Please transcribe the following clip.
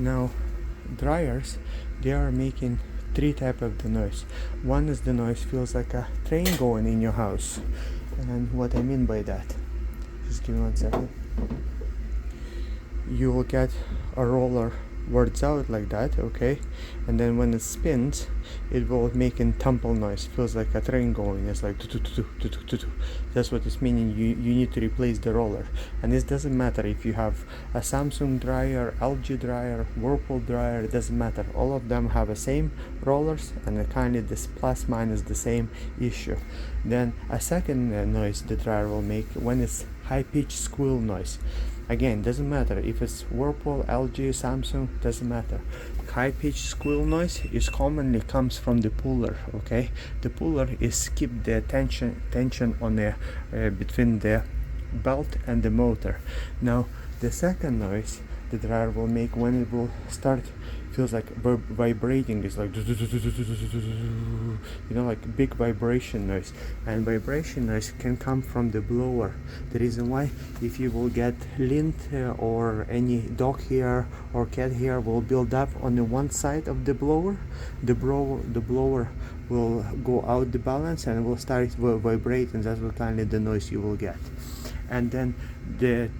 Now dryers, they are making three type of the noise. One is the noise feels like a train going in your house, and what I mean by that, just give me 1 second. You will get a roller words out like that, okay, and then when it spins it will make a tumble noise, feels like a train going. It's like that's what it's meaning. You need to replace the roller, and this doesn't matter if you have a Samsung dryer, LG dryer, Whirlpool dryer, it doesn't matter. All of them have the same rollers, and kind of this plus minus the same issue. Then a second noise the dryer will make when it's high-pitched squeal noise. Again, doesn't matter if it's Whirlpool, LG, Samsung, doesn't matter. High-pitched squeal noise is commonly comes from the puller, okay? The puller is keep the tension on the between the belt and the motor. Now, the second noise the dryer will make when it will start feels like vibrating. It's like, like big vibration noise, and vibration noise can come from the blower. The reason why, if you will get lint or any dog hair or cat hair will build up on the one side of the blower, the blower will go out the balance and will start vibrating. That's what kind of the noise you will get. And then the